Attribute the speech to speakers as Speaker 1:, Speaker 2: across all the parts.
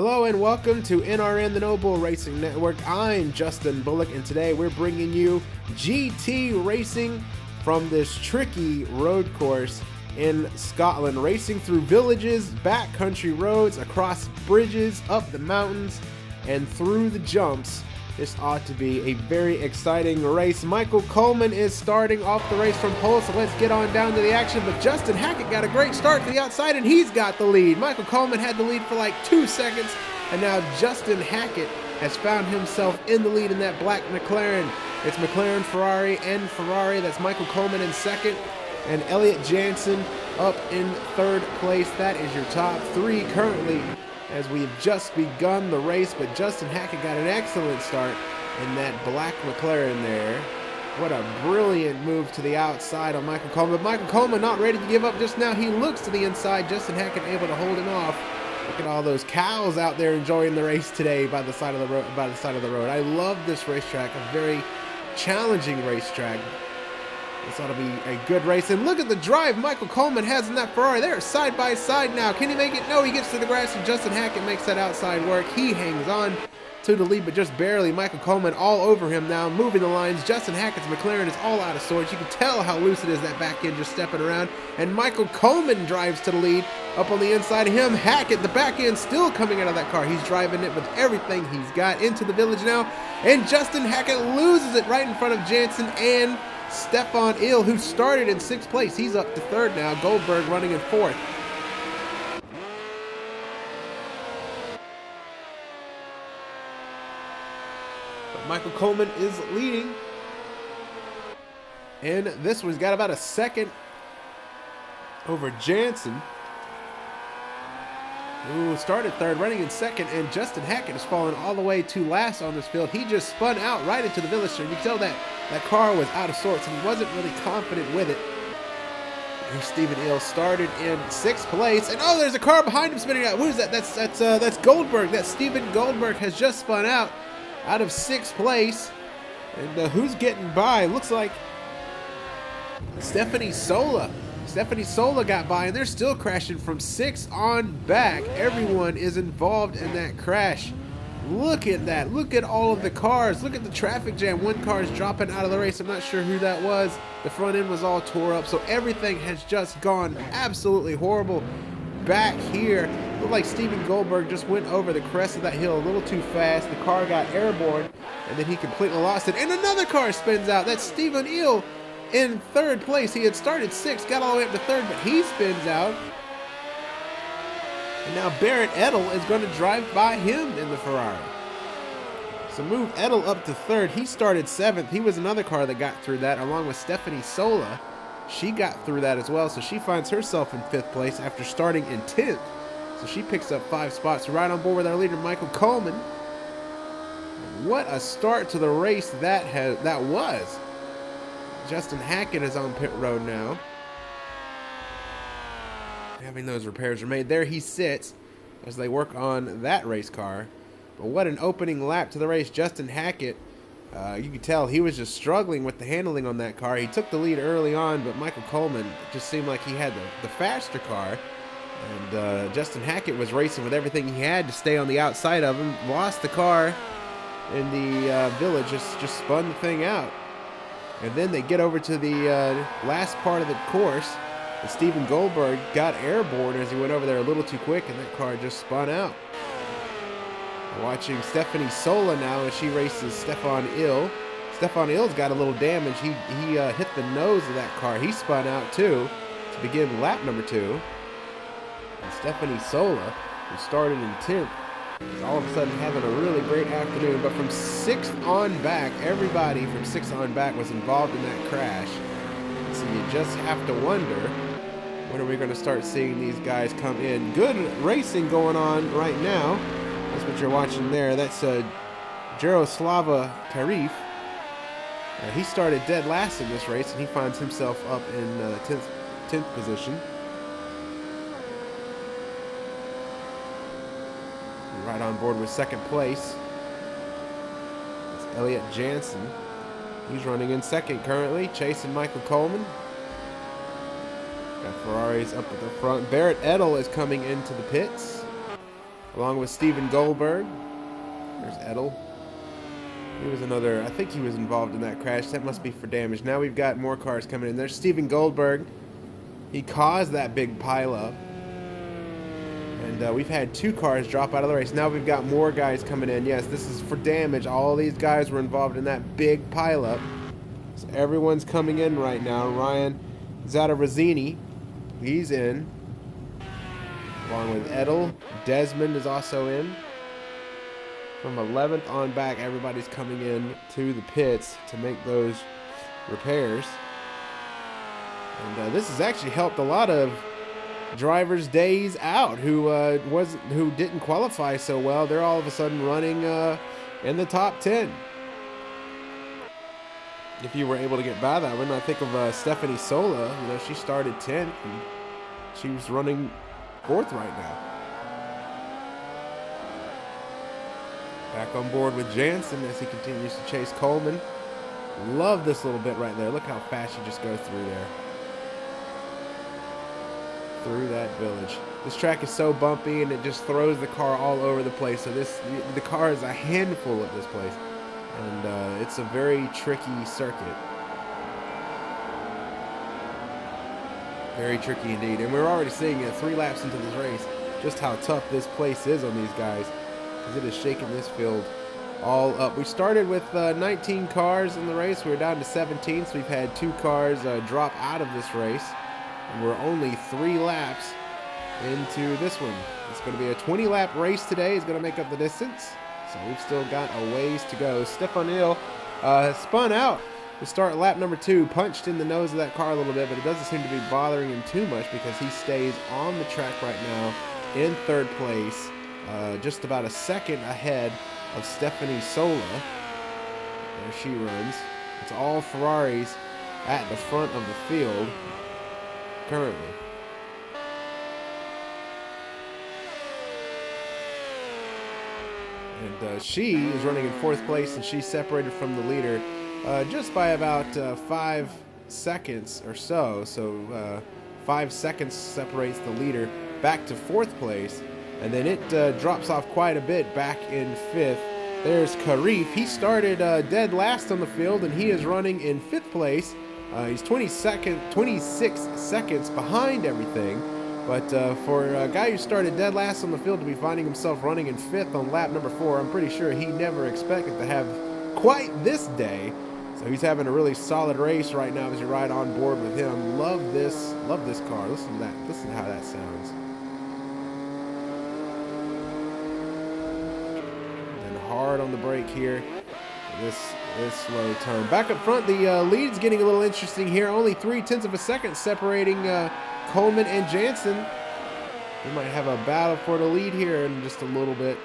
Speaker 1: Hello and welcome to NRN, the Noble Racing Network. I'm Justin Bullock, and today we're bringing you GT racing from this tricky road course in Scotland, racing through villages, backcountry roads, across bridges, up the mountains, and through the jumps. This ought to be a very exciting race. Michael Coleman is starting off the race from pole, so let's get on down to the action. But Justin Hackett got a great start to the outside, and he's got the lead. Michael Coleman had the lead for like 2 seconds, and now Justin Hackett has found himself in the lead in that black McLaren. It's McLaren, Ferrari, and Ferrari. That's Michael Coleman in second, and Elliott Jansen up in third place. That is your top three currently, as we've just begun the race, but Justin Hackett got an excellent start in that black McLaren there. What a brilliant move to the outside on Michael Coleman. But Michael Coleman not ready to give up just now. He looks to the inside. Justin Hackett able to hold him off. Look at all those cows out there enjoying the race today by the side of the road. I love this racetrack, a very challenging racetrack. This ought to be a good race. And look at the drive Michael Coleman has in that Ferrari. They're side by side now. Can he make it? No, he gets to the grass, and Justin Hackett makes that outside work. He hangs on to the lead, but just barely. Michael Coleman all over him now, moving the lines. Justin Hackett's McLaren is all out of sorts. You can tell how loose it is, that back end just stepping around. And Michael Coleman drives to the lead up on the inside of him. Hackett, the back end, still coming out of that car. He's driving it with everything he's got into the village now. And Justin Hackett loses it right in front of Jansen and Stefan Ill, who started in 6th place. He's up to 3rd now. Goldberg running in 4th. But Michael Coleman is leading. And this one's got about a second over Jansen, who started 3rd, running in 2nd, and Justin Hackett is falling all the way to last on this field. He just spun out right into the village, so you can tell that that car was out of sorts, and he wasn't really confident with it. Here's Stephen Ill, started in 6th place, and oh, there's a car behind him spinning out. Who is that? That's Goldberg. That's Stephen Goldberg has just spun out of 6th place, and who's getting by? Looks like Stephanie Sola. Stephanie Sola got by, and they're still crashing from 6 on back. Everyone is involved in that crash. Look at that. Look at all of the cars. Look at the traffic jam. One car is dropping out of the race. I'm not sure who that was. The front end was all tore up, so everything has just gone absolutely horrible. Back here, looked like Stephen Goldberg just went over the crest of that hill a little too fast. The car got airborne, and then he completely lost it. And another car spins out. That's Stephen Ill in 3rd place. He had started 6th, got all the way up to 3rd, but he spins out. And now Barrett Edel is going to drive by him in the Ferrari. So move Edel up to 3rd. He started 7th. He was another car that got through that, along with Stephanie Sola. She got through that as well, so she finds herself in 5th place after starting in 10th. So she picks up 5 spots, right on board with our leader, Michael Coleman. What a start to the race that was. Justin Hackett is on pit road now, having those repairs are made. There he sits as they work on that race car. But what an opening lap to the race. Justin Hackett, you could tell he was just struggling with the handling on that car. He took the lead early on, but Michael Coleman just seemed like he had the faster car. And Justin Hackett was racing with everything he had to stay on the outside of him. Lost the car in the village, just spun the thing out. And then they get over to the last part of the course, and Stephen Goldberg got airborne as he went over there a little too quick, and that car just spun out. Watching Stephanie Sola now as she races Stefan Ill. Stefan Ill's got a little damage. He hit the nose of that car. He spun out too to begin lap number 2. And Stephanie Sola, who started in 10th, is all of a sudden having a really great afternoon. But from 6th on back, everybody from 6th on back was involved in that crash. So you just have to wonder, when are we going to start seeing these guys come in? Good racing going on right now. That's what you're watching there. That's Jaroslava Tarif. He started dead last in this race, and he finds himself up in 10th position. Right on board with 2nd place. It's Elliott Jansen. He's running in 2nd currently, chasing Michael Coleman. Got Ferraris up at the front. Barrett Edel is coming into the pits. along with Steven Goldberg. There's Edel. He was another, I think he was involved in that crash. That must be for damage. Now we've got more cars coming in. There's Steven Goldberg. He caused that big pileup. And we've had 2 cars drop out of the race. Now we've got more guys coming in. Yes, this is for damage. All these guys were involved in that big pileup. So everyone's coming in right now. Ryan Zadarazzini, he's in. Along with Edel. Desmond is also in. From 11th on back, everybody's coming in to the pits to make those repairs. And this has actually helped a lot of drivers days out who didn't qualify so well. They're all of a sudden running in the top 10. If you were able to get by that one, I think of Stephanie Sola. You know, she started 10th and she was running 4th right now. Back on board with Jansen as he continues to chase Coleman. Love this little bit right there. Look how fast you just go through there. Through that village. This track is so bumpy and it just throws the car all over the place. So the car is a handful at this place. And it's a very tricky circuit. Very tricky indeed. And we're already seeing 3 laps into this race just how tough this place is on these guys. It is shaking this field all up. We started with 19 cars in the race. We're down to 17, so we've had 2 cars drop out of this race. And we're only 3 laps into this one. It's going to be a 20-lap race today. It's going to make up the distance. So we've still got a ways to go. Stefan Hill spun out to start lap number 2. Punched in the nose of that car a little bit, but it doesn't seem to be bothering him too much because he stays on the track right now in 3rd place. Just about a second ahead of Stephanie Sola. There she runs. It's all Ferraris at the front of the field currently. And she is running in 4th place, and she's separated from the leader just by about 5 seconds or so. So 5 seconds separates the leader back to 4th place. And then it drops off quite a bit back in 5th. There's Karif. He started dead last on the field, and he is running in 5th place. He's 26 seconds behind everything. But for a guy who started dead last on the field to be finding himself running in 5th on lap number 4, I'm pretty sure he never expected to have quite this day. So he's having a really solid race right now as you ride on board with him. Love this car. Listen to that. Listen to how that sounds. Hard on the brake here. This slow turn. Back up front, the lead's getting a little interesting here. Only 0.3 of a second separating Coleman and Jansen. We might have a battle for the lead here in just a little bit.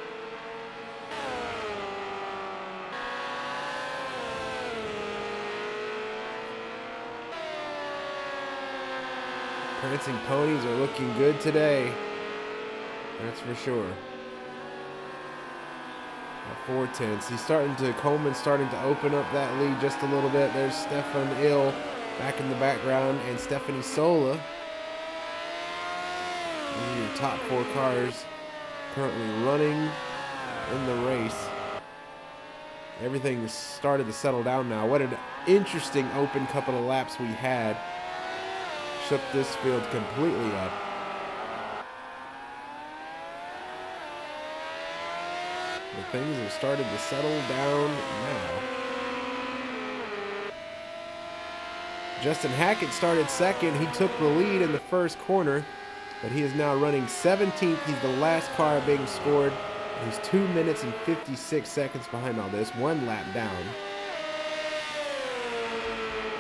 Speaker 1: Prancing ponies are looking good today. That's for sure. 4/10. Coleman's starting to open up that lead just a little bit. There's Stefan Ill back in the background and Stephanie Sola. These are your top 4 cars currently running in the race. Everything started to settle down now. What an interesting open couple of laps we had. Shook this field completely up. But things have started to settle down now. Justin Hackett started 2nd. He took the lead in the first corner, but he is now running 17th. He's the last car being scored. He's 2 minutes and 56 seconds behind all this, 1 lap down.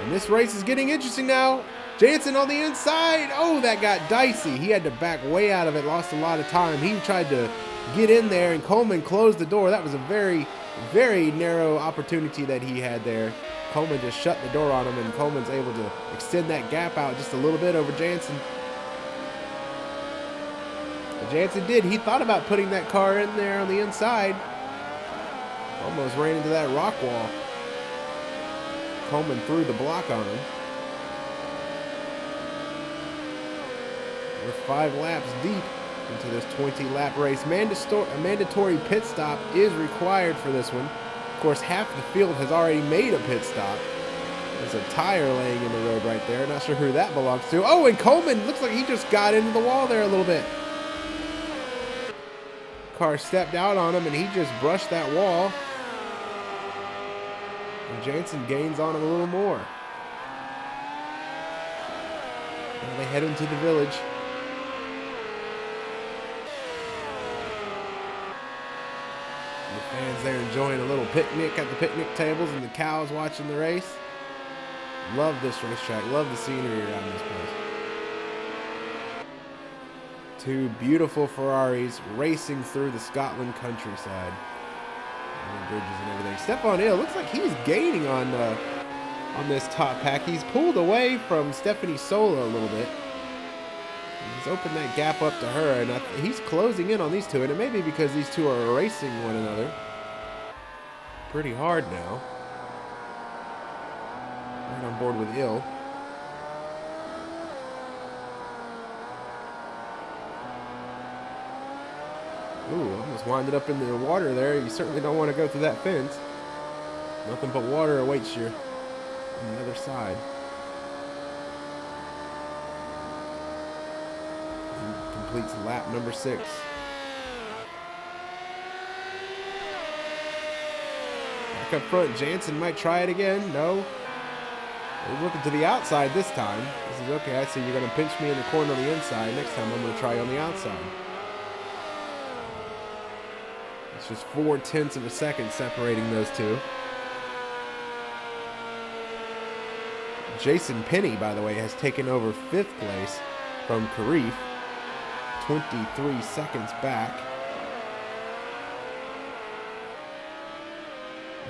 Speaker 1: And this race is getting interesting now. Jansen on the inside. Oh, that got dicey. He had to back way out of it, lost a lot of time. He tried to get in there, and Coleman closed the door. That was a very, very narrow opportunity that he had there. Coleman just shut the door on him, and Coleman's able to extend that gap out just a little bit over Jansen. But Jansen did. He thought about putting that car in there on the inside. Almost ran into that rock wall. Coleman threw the block on him. We're 5 laps deep into this 20-lap race. A mandatory pit stop is required for this one. Of course, half the field has already made a pit stop. There's a tire laying in the road right there. Not sure who that belongs to. Oh, and Coleman looks like he just got into the wall there a little bit. Car stepped out on him, and he just brushed that wall. And Jansen gains on him a little more. Now they head into the village. The fans there enjoying a little picnic at the picnic tables, and the cows watching the race. Love this racetrack. Love the scenery around this place. Two beautiful Ferraris racing through the Scotland countryside. And bridges and everything. Stefan Hill looks like he's gaining on this top pack. He's pulled away from Stephanie Sola a little bit. He's opened that gap up to her, and he's closing in on these two. And it may be because these two are racing one another pretty hard now. Right on board with Ill. Ooh, almost winded up into the water there. You certainly don't want to go through that fence. Nothing but water awaits you on the other side. He completes lap number 6. Back up front, Jansen might try it again. No. He's looking to the outside this time. He says, okay, I see you're going to pinch me in the corner on the inside. Next time I'm going to try on the outside. It's just 0.4 of a second separating those two. Jason Penny, by the way, has taken over 5th place from Karif. 23 seconds back.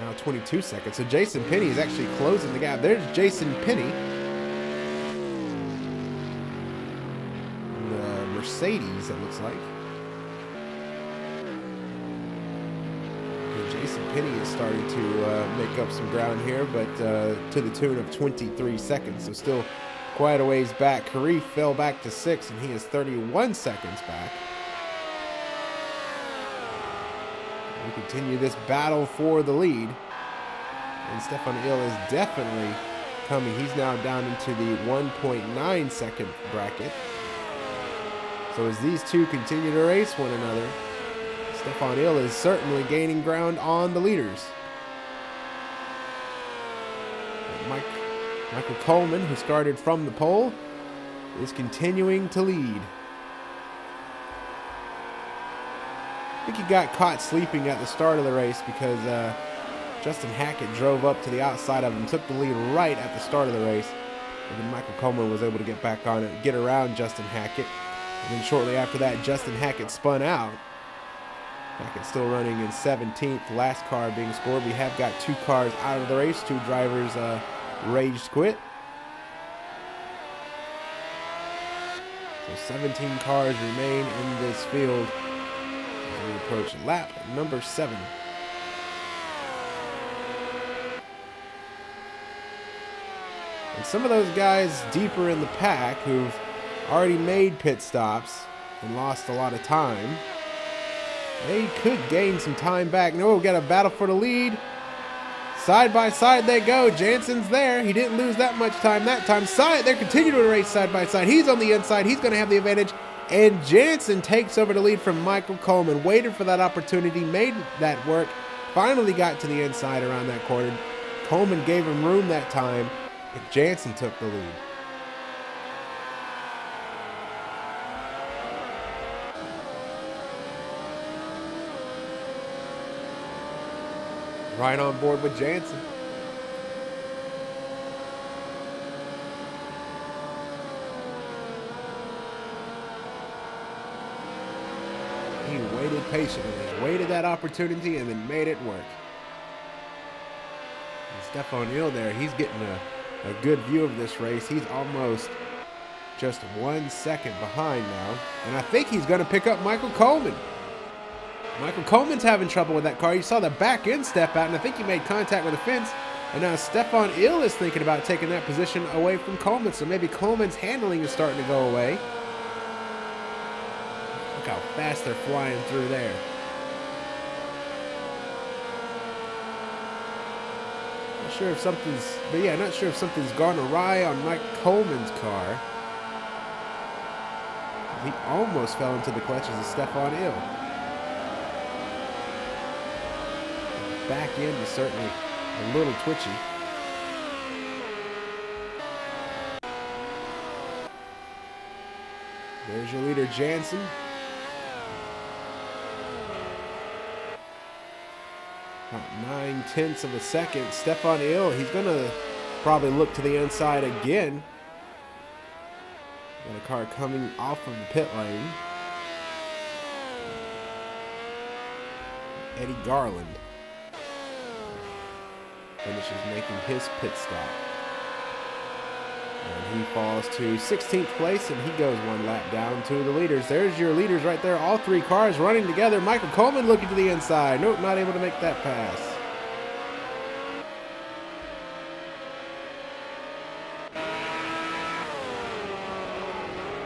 Speaker 1: Now 22 seconds. So Jason Penny is actually closing the gap. There's Jason Penny. The Mercedes, it looks like. And Jason Penny is starting to make up some ground here, but to the tune of 23 seconds. So still quite a ways back. Karif fell back to 6th, and he is 31 seconds back. We continue this battle for the lead. And Stefan Hill is definitely coming. He's now down into the 1.9 second bracket. So as these two continue to race one another, Stefan Hill is certainly gaining ground on the leaders. Michael Coleman, who started from the pole, is continuing to lead. I think he got caught sleeping at the start of the race because Justin Hackett drove up to the outside of him, took the lead right at the start of the race. And then Michael Coleman was able to get back on it, get around Justin Hackett. And then shortly after that, Justin Hackett spun out. Hackett still running in 17th, last car being scored. We have got 2 cars out of the race, 2 drivers raged quit. So 17 cars remain in this field. We approach lap number 7. And some of those guys deeper in the pack who've already made pit stops and lost a lot of time, they could gain some time back. No, we've got a battle for the lead. Side by side they go. Jansen's there. He didn't lose that much time that time. They're continuing to race side by side. He's on the inside. He's going to have the advantage. And Jansen takes over the lead from Michael Coleman. Waited for that opportunity, made that work, finally got to the inside around that corner. Coleman gave him room that time, and Jansen took the lead. Right on board with Jansen. He waited patiently, waited that opportunity, and then made it work. And Stefan Hill there, he's getting a good view of this race. He's almost just 1 second behind now. And I think he's going to pick up Michael Coleman. Michael Coleman's having trouble with that car. You saw the back end step out, and I think he made contact with the fence. And now Stefan Hill is thinking about taking that position away from Coleman. So maybe Coleman's handling is starting to go away. Look how fast they're flying through there. Not sure if something's gone awry on Mike Coleman's car. He almost fell into the clutches of Stefan Ill. Back end is certainly a little twitchy. There's your leader, Jansen. About 9/10 of a second. Stefan Ill, he's going to probably look to the inside again. Got a car coming off of the pit lane. Eddie Garland finishes making his pit stop. And he falls to 16th place, and he goes one lap down to the leaders. There's your leaders right there. All three cars running together. Michael Coleman looking to the inside. Nope, not able to make that pass.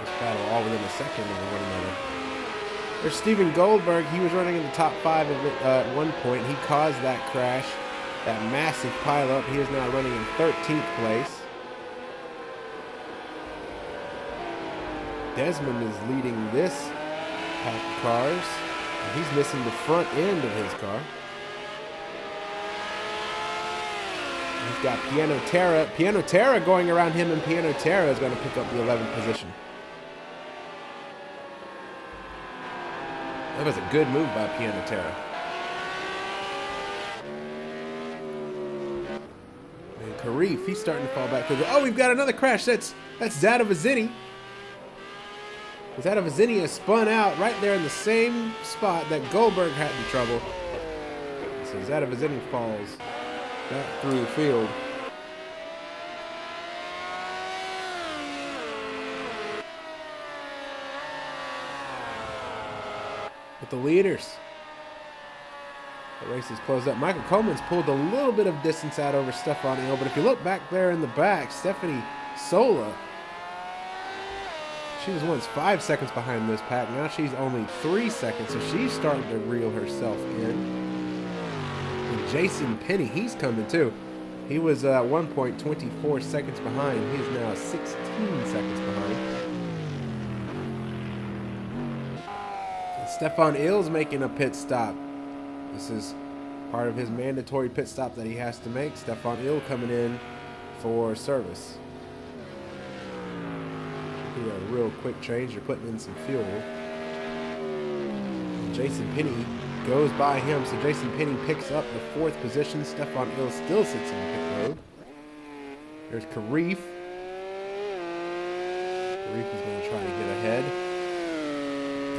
Speaker 1: This battle all within a second of one another. There's Steven Goldberg. He was running in the top 5 at one point. He caused that crash, that massive pileup. He is now running in 13th place. Desmond is leading this pack of cars, and he's missing the front end of his car. He's got Piano Terra. Piano Terra going around him, and Piano Terra is going to pick up the 11th position. That was a good move by Piano Terra. And Karif, he's starting to fall back. Oh, we've got another crash. That's Zadovazini. Zadovazini has spun out right there in the same spot that Goldberg had in trouble. So Zadovazini falls back through the field. With the leaders, the race is closed up. Michael Coleman's pulled a little bit of distance out over Stefan Ill, but if you look back there in the back, Stephanie Sola, she was once 5 seconds behind this pack. Now she's only 3 seconds, so she's starting to reel herself in. And Jason Penny, he's coming too. He was 1.24 seconds behind. He is now 16 seconds behind. And Stefan Ill's making a pit stop. This is part of his mandatory pit stop that he has to make. Stefan Ill coming in for service. A real quick change. You're putting in some fuel. And Jason Penny goes by him, so Jason Penny picks up the 4th position. Stefan Ill still sits on pit road. There's Karif. Karif is going to try to get ahead.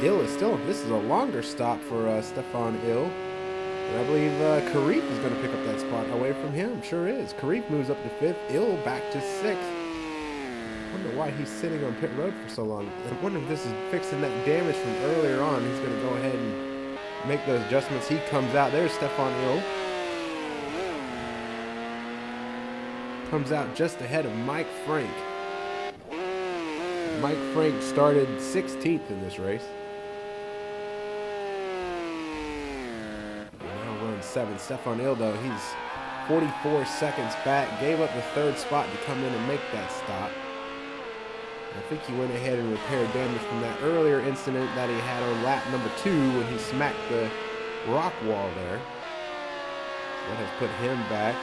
Speaker 1: Ill is still. This is a longer stop for Stefan Ill. And I believe Karif is going to pick up that spot away from him. Sure is. Karif moves up to 5th. Ill back to 6th. I wonder why he's sitting on pit road for so long. I wonder if this is fixing that damage from earlier on. He's going to go ahead and make those adjustments. He comes out. There's Stefan Ill. Comes out just ahead of Mike Frank. Mike Frank started 16th in this race. Now runs 7th. Stefan Ill, though, he's 44 seconds back. Gave up the 3rd spot to come in and make that stop. I think he went ahead and repaired damage from that earlier incident that he had on lap number 2 when he smacked the rock wall there. That has put him back.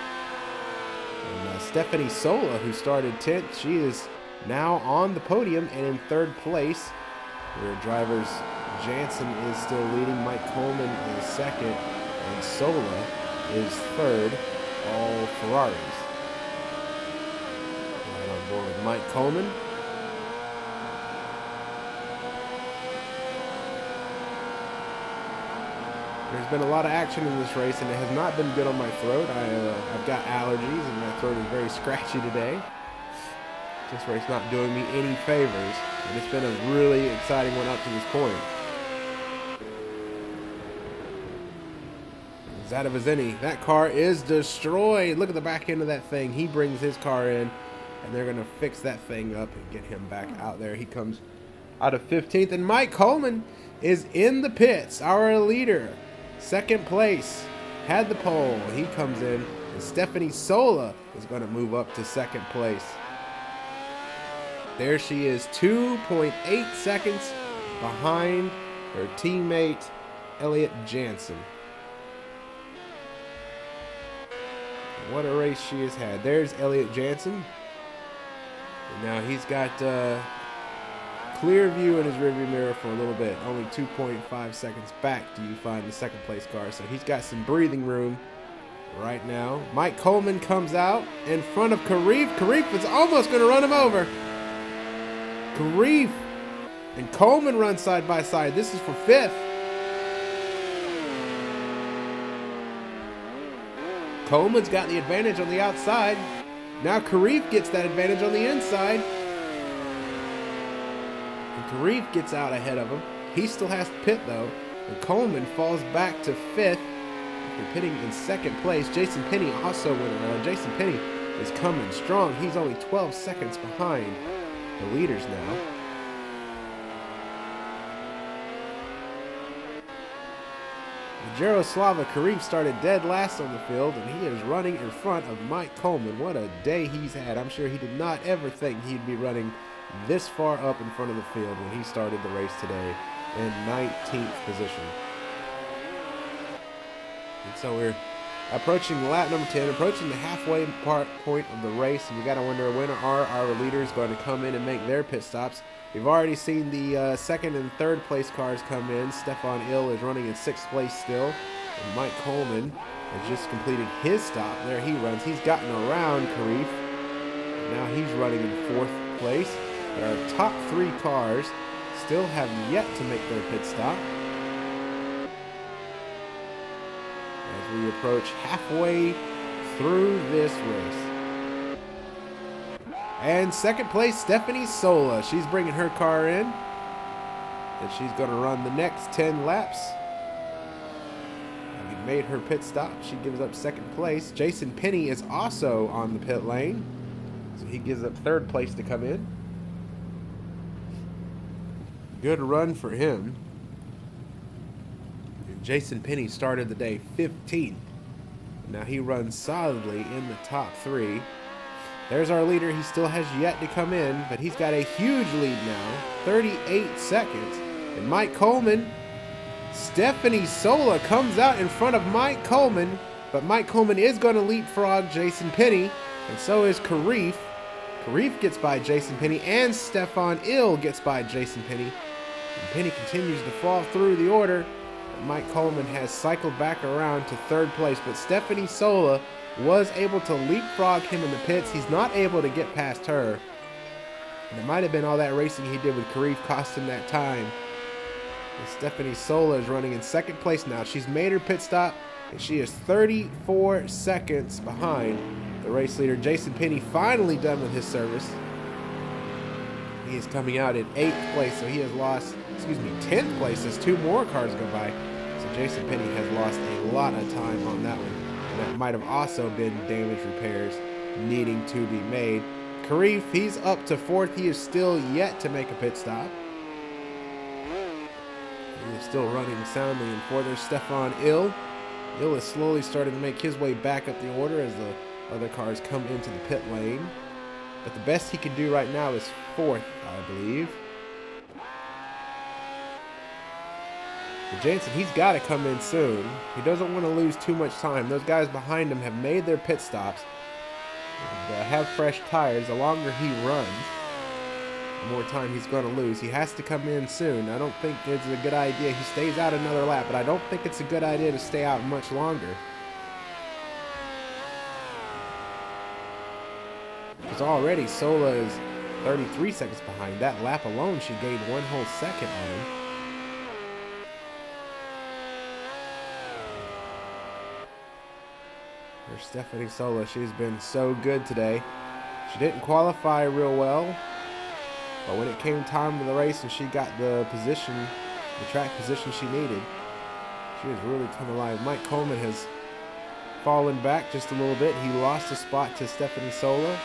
Speaker 1: And Stephanie Sola, who started 10th, she is now on the podium and in 3rd place. Where drivers Jansen is still leading, Mike Coleman is 2nd, and Sola is 3rd, all Ferraris. Right on board with Mike Coleman. There's been a lot of action in this race, and it has not been good on my throat. I've got allergies, and my throat is very scratchy today. This race not doing me any favors, and it's been a really exciting one up to this point. Zadovazini, that car is destroyed. Look at the back end of that thing. He brings his car in, and they're going to fix that thing up and get him back out there. He comes out of 15th. And Mike Coleman is in the pits, our leader. Second place, had the pole. He comes in, and Stephanie Sola is going to move up to second place. There she is, 2.8 seconds behind her teammate, Elliott Jansen. What a race she has had. There's Elliott Jansen. And now he's got clear view in his rearview mirror for a little bit. Only 2.5 seconds back do you find the second place car. So he's got some breathing room right now. Mike Coleman comes out in front of Karif. Karif is almost going to run him over. Karif and Coleman run side by side. This is for 5th. Coleman's got the advantage on the outside. Now Karif gets that advantage on the inside. And Karif gets out ahead of him. He still has to pit though. And Coleman falls back to 5th after pitting in second place. Jason Penny also went around. Jason Penny is coming strong. He's only 12 seconds behind the leaders now. Jaroslava Karif started dead last on the field, and he is running in front of Mike Coleman. What a day he's had. I'm sure he did not ever think he'd be running this far up in front of the field when he started the race today in 19th position. And so we're approaching lap number 10, approaching the halfway point of the race, and you got to wonder, when are our leaders going to come in and make their pit stops? We've already seen the second and third place cars come in. Stefan Ill is running in 6th place still, and Mike Coleman has just completed his stop. There he runs. He's gotten around Karif. Now he's running in 4th place. But our top 3 cars still have yet to make their pit stop. As we approach halfway through this race. And second place, Stephanie Sola. She's bringing her car in. And she's going to run the next 10 laps. Having made her pit stop, she gives up second place. Jason Penny is also on the pit lane. So he gives up third place to come in. Good run for him. And Jason Penny started the day 15th. Now he runs solidly in the top 3. There's our leader. He still has yet to come in, but he's got a huge lead now, 38 seconds. And Mike Coleman, Stephanie Sola comes out in front of Mike Coleman, but Mike Coleman is going to leapfrog Jason Penny, and so is Karif. Karif gets by Jason Penny, and Stefan Ill gets by Jason Penny. And Penny continues to fall through the order. Mike Coleman has cycled back around to 3rd place, but Stephanie Sola was able to leapfrog him in the pits. He's not able to get past her. And it might have been all that racing he did with Karif cost him that time. And Stephanie Sola is running in 2nd place now. She's made her pit stop, and she is 34 seconds behind the race leader. Jason Penny finally done with his service. He is coming out in 8th place, so he has lost, 10th place as 2 more cars go by. So Jason Penny has lost a lot of time on that one. That might have also been damage repairs needing to be made. Karif, he's up to 4th. He is still yet to make a pit stop. He is still running soundly in 4th. There's Stefan Ill. Ill is slowly starting to make his way back up the order as the other cars come into the pit lane. But the best he can do right now is 4th, I believe. But Jansen, he's got to come in soon. He doesn't want to lose too much time. Those guys behind him have made their pit stops and have fresh tires. The longer he runs, the more time he's going to lose. He has to come in soon. I don't think it's a good idea. He stays out another lap, but I don't think it's a good idea to stay out much longer. Because already Sola is 33 seconds behind. That lap alone, she gained 1 whole second on him. There's Stephanie Sola. She's been so good today. She didn't qualify real well, but when it came time for the race and she got the position, the track position she needed, she has really come alive. Mike Coleman has fallen back just a little bit. He lost a spot to Stephanie Sola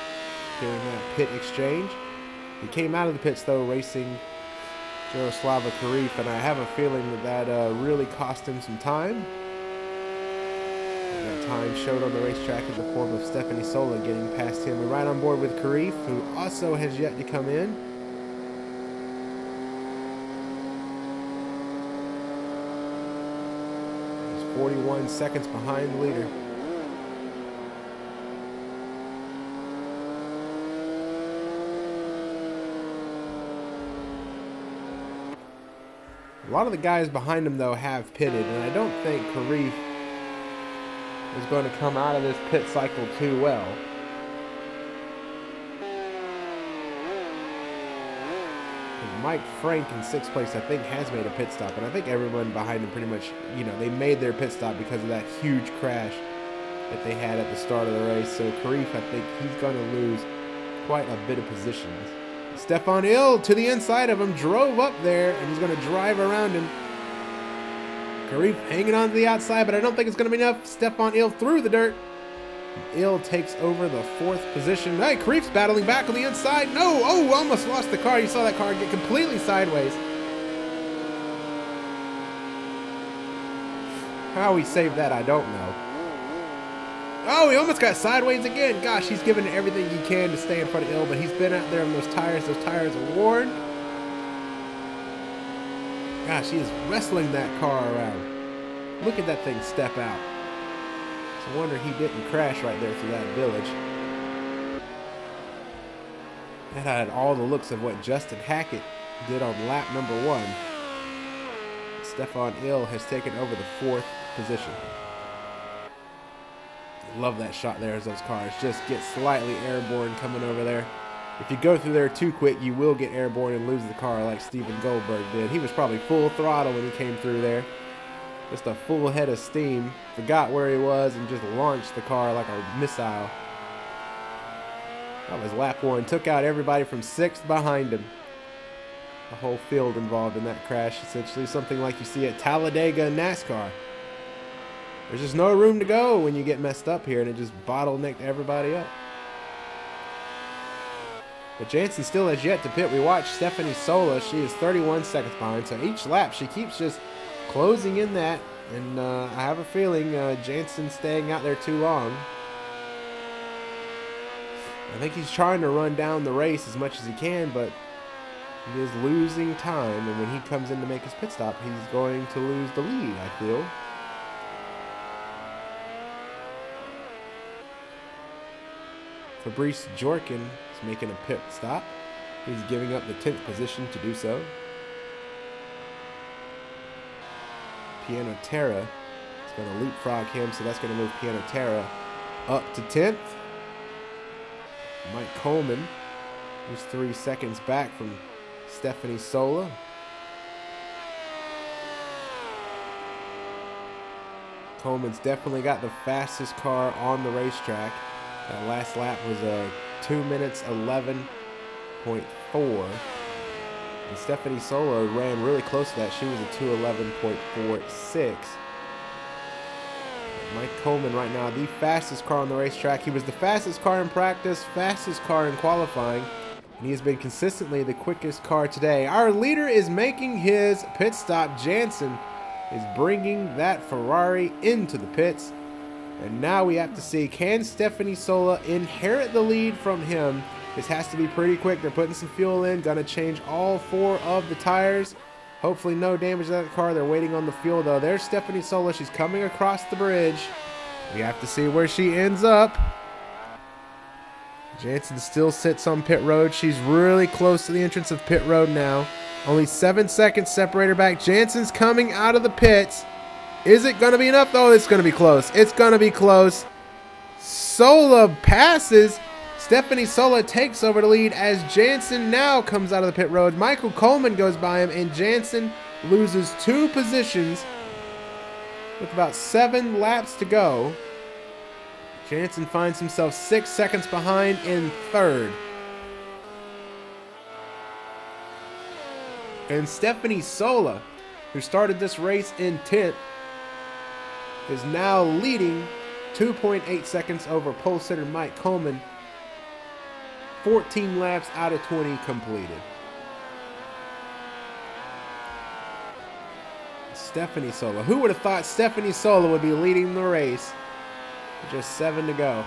Speaker 1: during that pit exchange. He came out of the pits though, racing Jaroslava Karif, and I have a feeling that really cost him some time. That time showed on the racetrack in the form of Stephanie Sola getting past him. We're right on board with Karif, who also has yet to come in. He's 41 seconds behind the leader. A lot of the guys behind him, though, have pitted, and I don't think Karif is going to come out of this pit cycle too well. Mike Frank in 6th place, I think, has made a pit stop, and I think everyone behind him pretty much, you know, they made their pit stop because of that huge crash that they had at the start of the race. So Karif, I think he's going to lose quite a bit of positions. Stefan Ill to the inside of him, drove up there, and he's going to drive around him. Karif hanging on to the outside, but I don't think it's going to be enough. Stefan Ill through the dirt. Ill takes over the 4th position. Hey, Karif's battling back on the inside. No, oh, almost lost the car. You saw that car get completely sideways. How he saved that, I don't know. Oh, he almost got sideways again. Gosh, he's giving everything he can to stay in front of Ill, but he's been out there on those tires. Those tires are worn. Gosh, he is wrestling that car around. Look at that thing step out. It's a wonder he didn't crash right there through that village. That had all the looks of what Justin Hackett did on lap number 1. Stefan Ill has taken over the 4th position. Love that shot there as those cars just get slightly airborne coming over there. If you go through there too quick, you will get airborne and lose the car like Steven Goldberg did. He was probably full throttle when he came through there. Just a full head of steam. Forgot where he was and just launched the car like a missile. That was lap 1. Took out everybody from 6th behind him. The whole field involved in that crash. Essentially something like you see at Talladega in NASCAR. There's just no room to go when you get messed up here, and it just bottlenecked everybody up. But Jansen still has yet to pit. We watched Stephanie Sola. She is 31 seconds behind, so each lap she keeps just closing in that, and I have a feeling Jansen's staying out there too long. I think he's trying to run down the race as much as he can, but he is losing time, and when he comes in to make his pit stop, he's going to lose the lead, I feel. Fabrice Jorkin is making a pit stop. He's giving up the 10th position to do so. Piano Terra is going to leapfrog him, so that's going to move Piano Terra up to 10th. Mike Coleman is 3 seconds back from Stephanie Sola. Coleman's definitely got the fastest car on the racetrack. That last lap was a 2 minutes 11.4. And Stephanie Sola ran really close to that. She was a 2:11.46. Mike Coleman right now, the fastest car on the racetrack. He was the fastest car in practice, fastest car in qualifying, and he has been consistently the quickest car today. Our leader is making his pit stop. Jansen is bringing that Ferrari into the pits. And now we have to see, can Stephanie Sola inherit the lead from him? This has to be pretty quick. They're putting some fuel in, gonna change all 4 of the tires. Hopefully no damage to that car. They're waiting on the fuel though. There's Stephanie Sola. She's coming across the bridge. We have to see where she ends up. Jansen still sits on pit road. She's really close to the entrance of pit road now. Only 7 seconds separate her back. Jansen's coming out of the pits. Is it going to be enough? Oh, it's going to be close. It's going to be close. Sola passes. Stephanie Sola takes over the lead as Jansen now comes out of the pit road. Michael Coleman goes by him, and Jansen loses 2 positions with about 7 laps to go. Jansen finds himself 6 seconds behind in 3rd. And Stephanie Sola, who started this race in 10th, is now leading 2.8 seconds over pole sitter Mike Coleman. 14 laps out of 20 completed. Stephanie Sola. Who would have thought Stephanie Sola would be leading the race? Just 7 to go.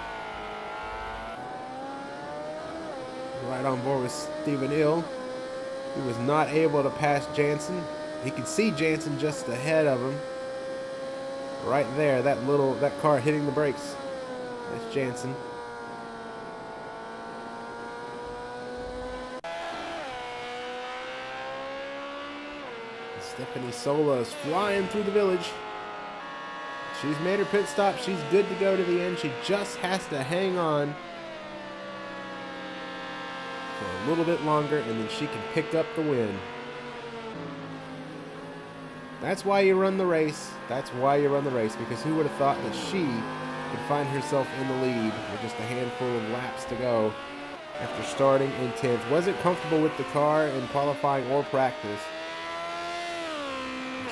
Speaker 1: Right on board with Stephen Ill. He was not able to pass Jansen. He could see Jansen just ahead of him. Right there, that car hitting the brakes. That's Jansen. Stephanie Sola is flying through the village. She's made her pit stop. She's good to go to the end. She just has to hang on for a little bit longer, and then she can pick up the win. That's why you run the race. That's why you run the race, because who would have thought that she could find herself in the lead with just a handful of laps to go after starting in 10th. Wasn't comfortable with the car in qualifying or practice.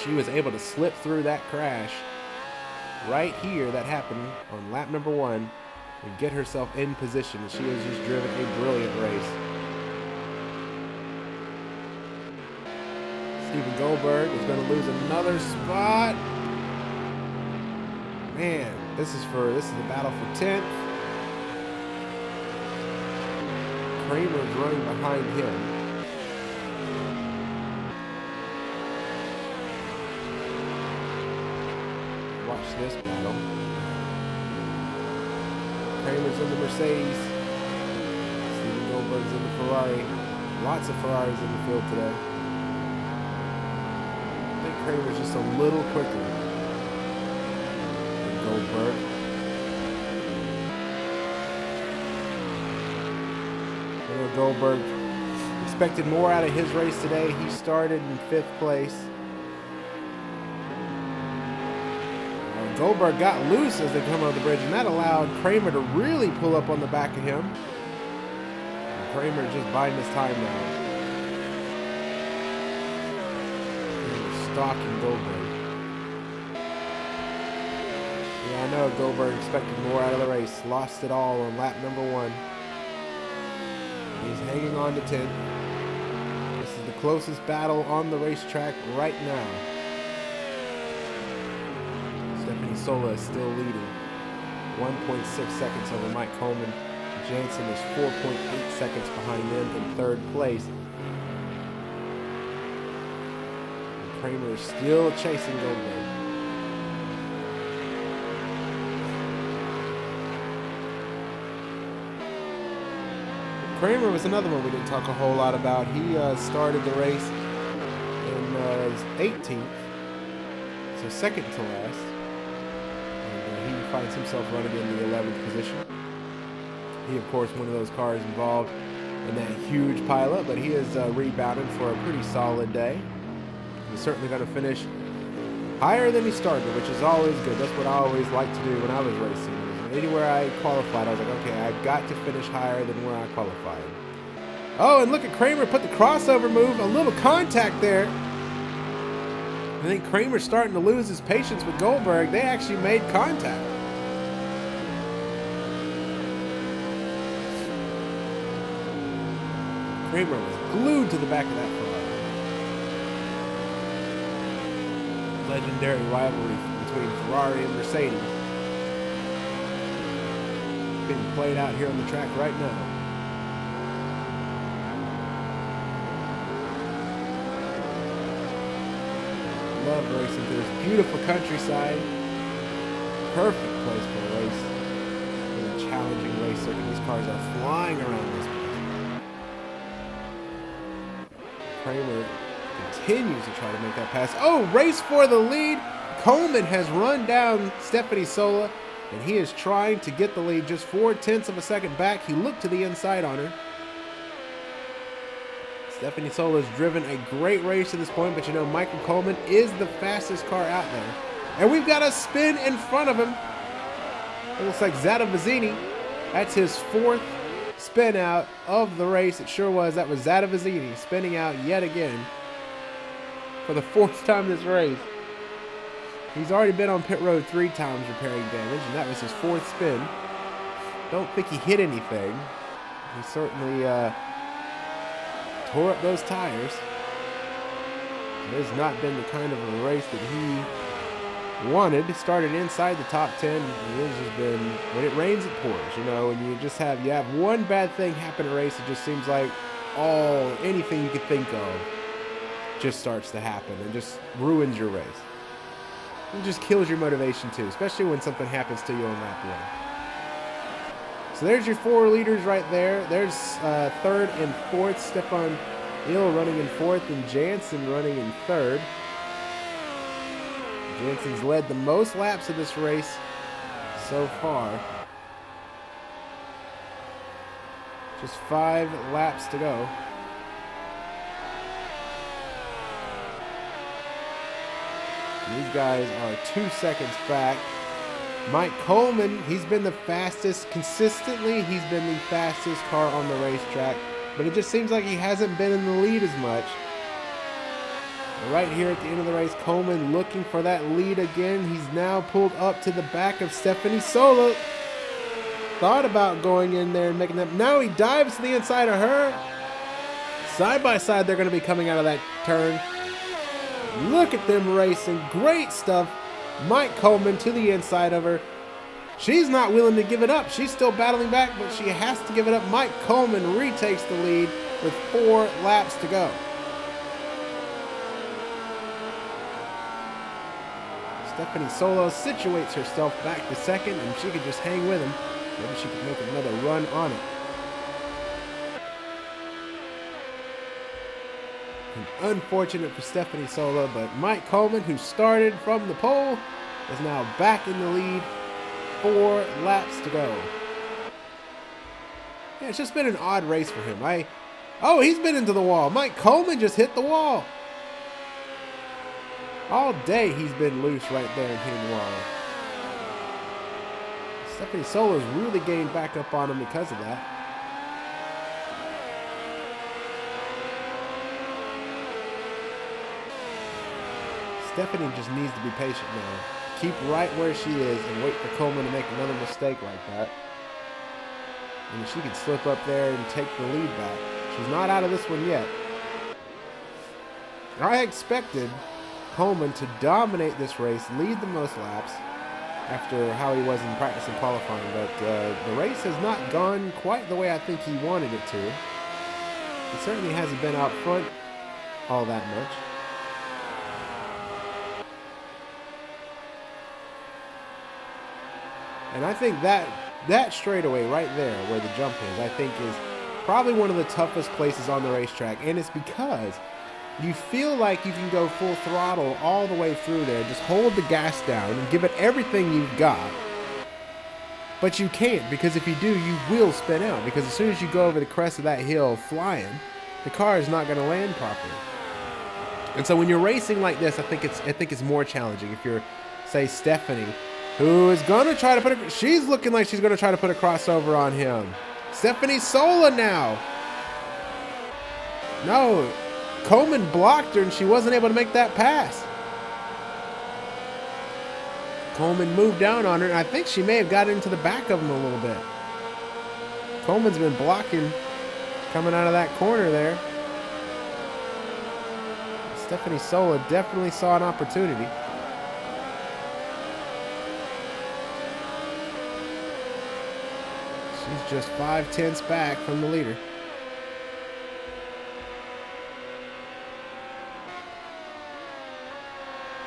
Speaker 1: She was able to slip through that crash right here that happened on lap number 1 and get herself in position. She has just driven a brilliant race. Steven Goldberg is going to lose another spot. Man, this is the battle for 10th. Kramer's running behind him. Watch this battle. Kramer's in the Mercedes. Steven Goldberg's in the Ferrari. Lots of Ferraris in the field today. I think Kramer's just a little quicker than Goldberg. I know Goldberg expected more out of his race today. He started in 5th place. Goldberg got loose as they come over the bridge, and that allowed Kramer to really pull up on the back of him. And Kramer just biding his time now. Stalking Goldberg. Yeah, I know Goldberg expected more out of the race. Lost it all on lap number 1. He's hanging on to 10. This is the closest battle on the racetrack right now. Stephanie Sola is still leading. 1.6 seconds over Mike Coleman. Jansen is 4.8 seconds behind them in 3rd place. And Kramer is still chasing Goldberg. Kramer was another one we didn't talk a whole lot about. He started the race in 18th, so second to last. And he finds himself running in the 11th position. He, of course, one of those cars involved in that huge pileup, but he is rebounding for a pretty solid day. He's certainly going to finish higher than he started, which is always good. That's what I always liked to do when I was racing. Anywhere I qualified, I was like, okay, I've got to finish higher than where I qualified. Oh, and look at Kramer put the crossover move, a little contact there. I think Kramer's starting to lose his patience with Goldberg. They actually made contact. Kramer was glued to the back of that Ferrari. Legendary rivalry between Ferrari and Mercedes being played out here on the track right now. Love racing through this beautiful countryside. Perfect place for a race. In a challenging race circuit. These cars are flying around this place. Kramer continues to try to make that pass. Oh, race for the lead. Coleman has run down Stephanie Sola, and he is trying to get the lead just 0.4 of a second back. He looked to the inside on her. Stephanie Sola has driven a great race to this point, but you know, Michael Coleman is the fastest car out there. And we've got a spin in front of him. It looks like Zata Vizzini. That's his 4th spin out of the race. It sure was. That was Zata Vizzini spinning out yet again for the 4th time this race. He's already been on pit road 3 times repairing damage, and that was his 4th spin. Don't think he hit anything. He certainly tore up those tires. It has not been the kind of a race that he wanted. It started inside the top 10. And it has just been, when it rains, it pours, you know, and you have one bad thing happen in a race, it just seems like anything you could think of just starts to happen and just ruins your race. It just kills your motivation too, especially when something happens to you on lap 1. So there's your 4 leaders right there. There's 3rd and 4th. Stefan Hill running in 4th and Jansen running in 3rd. Jansen's led the most laps of this race so far. Just 5 laps to go. These guys are 2 seconds back. Mike Coleman, he's been the fastest. Consistently, he's been the fastest car on the racetrack. But it just seems like he hasn't been in the lead as much. Right here at the end of the race, Coleman looking for that lead again. He's now pulled up to the back of Stephanie Sola. Thought about going in there and making that. Now he dives to the inside of her. Side by side, they're going to be coming out of that turn. Look at them racing. Great stuff. Mike Coleman to the inside of her. She's not willing to give it up. She's still battling back, but she has to give it up. Mike Coleman retakes the lead with 4 laps to go. Stephanie Solo situates herself back to 2nd, and she could just hang with him. Maybe she could make another run on it. Unfortunate for Stephanie Sola, but Mike Coleman, who started from the pole, is now back in the lead. 4 laps to go. Yeah, it's just been an odd race for him. Oh, he's been into the wall. Mike Coleman just hit the wall. All day he's been loose right there and hitting the wall. Stephanie Solo's really gained back up on him because of that. Stephanie just needs to be patient now. Keep right where she is and wait for Coleman to make another mistake like that. And she can slip up there and take the lead back. She's not out of this one yet. I expected Coleman to dominate this race, lead the most laps after how he was in practice and qualifying, but the race has not gone quite the way I think he wanted it to. He certainly hasn't been out front all that much. And I think that straightaway right there where the jump is, I think is probably one of the toughest places on the racetrack. And it's because you feel like you can go full throttle all the way through there, just hold the gas down and give it everything you've got. But you can't, because if you do, you will spin out. Because as soon as you go over the crest of that hill flying, the car is not going to land properly. And so when you're racing like this, I think it's more challenging. If you're, say, Stephanie, who is going to try to put she's looking like she's going to try to put a crossover on him. Stephanie Sola now. No, Coleman blocked her and she wasn't able to make that pass. Coleman moved down on her, and I think she may have got into the back of him a little bit. Coleman's been blocking coming out of that corner there. Stephanie Sola definitely saw an opportunity. She's just 5/10 back from the leader.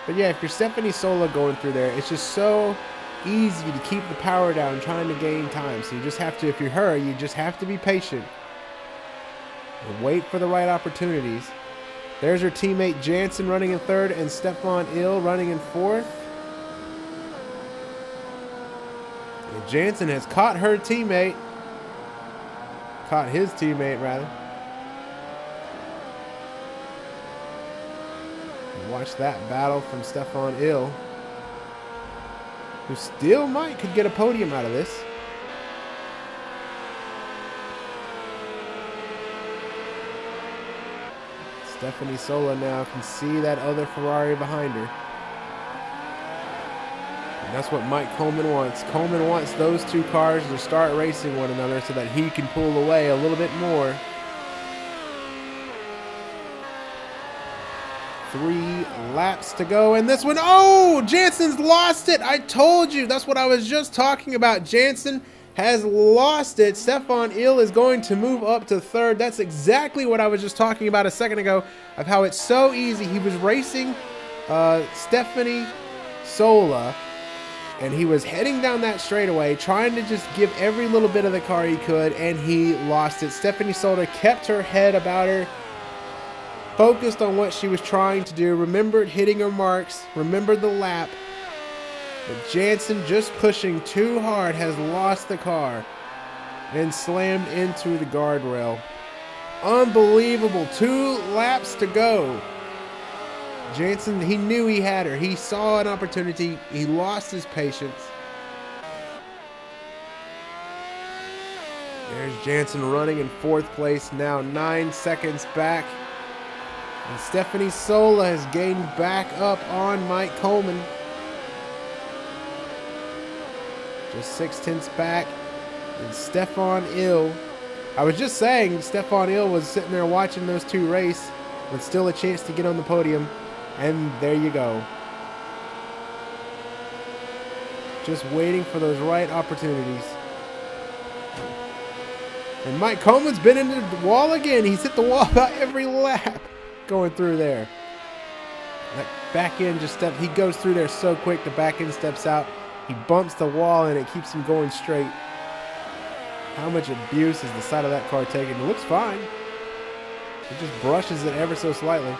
Speaker 1: But yeah, if you're Stephanie Sola going through there, it's just so easy to keep the power down trying to gain time. So you just have to, if you're her, you just have to be patient and wait for the right opportunities. There's her teammate Jansen running in 3rd and Stefan Ill running in 4th. And Jansen has caught his teammate rather. Watch that battle from Stefan Ill, who still could get a podium out of this. Stephanie Sola now can see that other Ferrari behind her. And that's what Mike Coleman wants. Coleman wants those two cars to start racing one another so that he can pull away a little bit more. 3 laps to go in this one. Oh, Jansen's lost it. I told you. That's what I was just talking about. Jansen has lost it. Stefan Il is going to move up to 3rd. That's exactly what I was just talking about a second ago, of how it's so easy. He was racing Stephanie Sola, and he was heading down that straightaway, trying to just give every little bit of the car he could, and he lost it. Stephanie Sola kept her head about her, focused on what she was trying to do, remembered hitting her marks, remembered the lap. But Jansen, just pushing too hard, has lost the car and slammed into the guardrail. Unbelievable. 2 laps to go. Jansen, he knew he had her. He saw an opportunity. He lost his patience. There's Jansen running in 4th place, now 9 seconds back. And Stephanie Sola has gained back up on Mike Coleman. Just 6/10 back. And Stefan Il. I was just saying, Stefan Il was sitting there watching those 2 race with still a chance to get on the podium. And there you go. Just waiting for those right opportunities. And Mike Coleman's been into the wall again. He's hit the wall about every lap going through there. That back end just steps. He goes through there so quick. The back end steps out. He bumps the wall and it keeps him going straight. How much abuse is the side of that car taking? It looks fine. It just brushes it ever so slightly.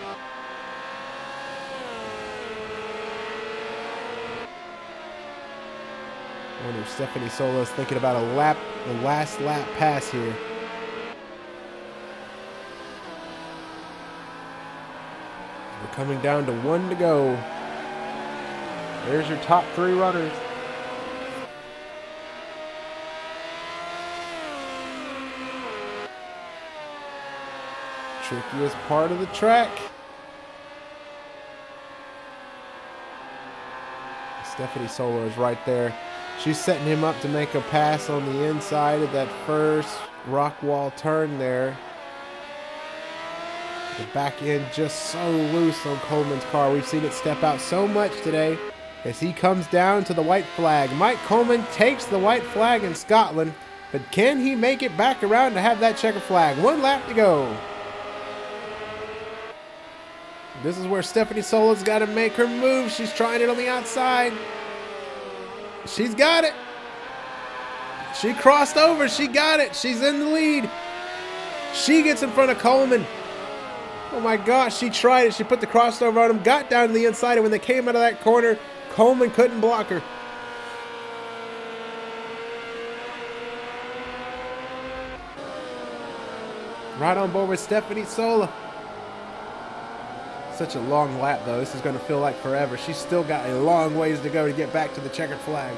Speaker 1: I wonder if Stephanie Sola is thinking about the last lap pass here. We're coming down to 1 to go. There's your top 3 runners. Trickiest part of the track. Stephanie Sola is right there. She's setting him up to make a pass on the inside of that first rock wall turn there. The back end just so loose on Coleman's car. We've seen it step out so much today as he comes down to the white flag. Mike Coleman takes the white flag in Scotland, but can he make it back around to have that checkered flag? 1 lap to go. This is where Stephanie Sola's got to make her move. She's trying it on the outside. She's got it. She crossed over. She got it. She's in the lead. She gets in front of Coleman. Oh my gosh, she tried it. She put the crossover on him, got down to the inside, and when they came out of that corner, Coleman couldn't block her. Right on board with Stephanie Sola. Such a long lap, though. This is going to feel like forever. She's still got a long ways to go to get back to the checkered flag.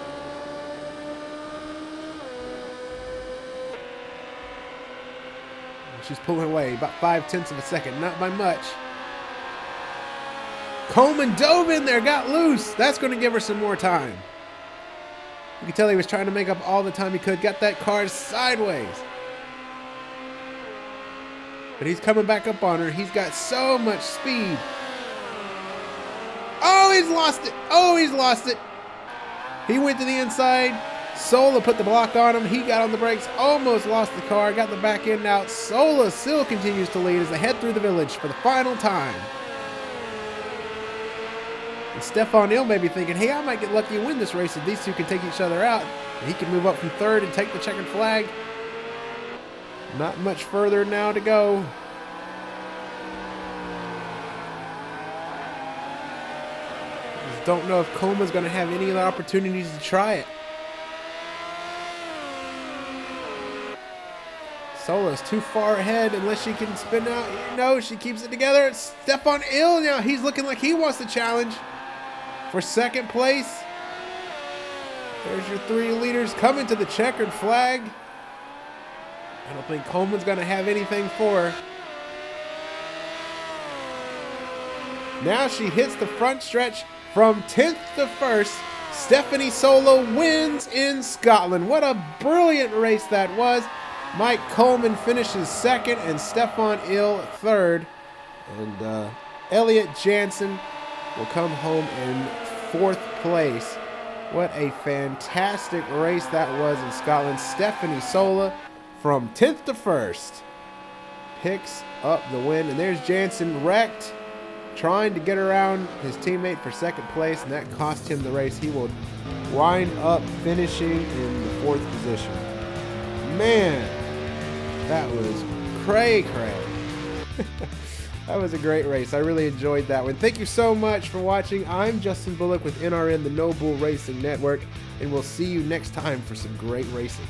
Speaker 1: She's pulling away about 5/10 of a second, not by much. Coleman dove in there, got loose. That's going to give her some more time. You can tell he was trying to make up all the time he could. Got that car sideways. But he's coming back up on her. He's got so much speed. Oh, he's lost it. Oh, he's lost it. He went to the inside. Sola put the block on him. He got on the brakes. Almost lost the car. Got the back end out. Sola still continues to lead as they head through the village for the final time. And Stefan Il may be thinking, hey, I might get lucky and win this race if these two can take each other out. And he can move up from 3rd and take the checkered flag. Not much further now to go. Just don't know if Coleman's going to have any other opportunities to try it. Sola's too far ahead unless she can spin out. No, she keeps it together. It's Stefan Il now. He's looking like he wants to challenge for 2nd place. There's your 3 leaders coming to the checkered flag. I don't think Coleman's going to have anything for her. Now she hits the front stretch from 10th to 1st. Stephanie Sola wins in Scotland. What a brilliant race that was. Mike Coleman finishes 2nd and Stefan Il 3rd. And Elliott Jansen will come home in 4th place. What a fantastic race that was in Scotland. Stephanie Sola from 10th to 1st picks up the win. And there's Jansen wrecked, trying to get around his teammate for 2nd place, and that cost him the race. He will wind up finishing in the 4th position. Man, that was cray. That was a great race. I really enjoyed that one. Thank you so much for watching. I'm Justin Bullock with NRN, the No Bull Racing Network, and we'll see you next time for some great racing.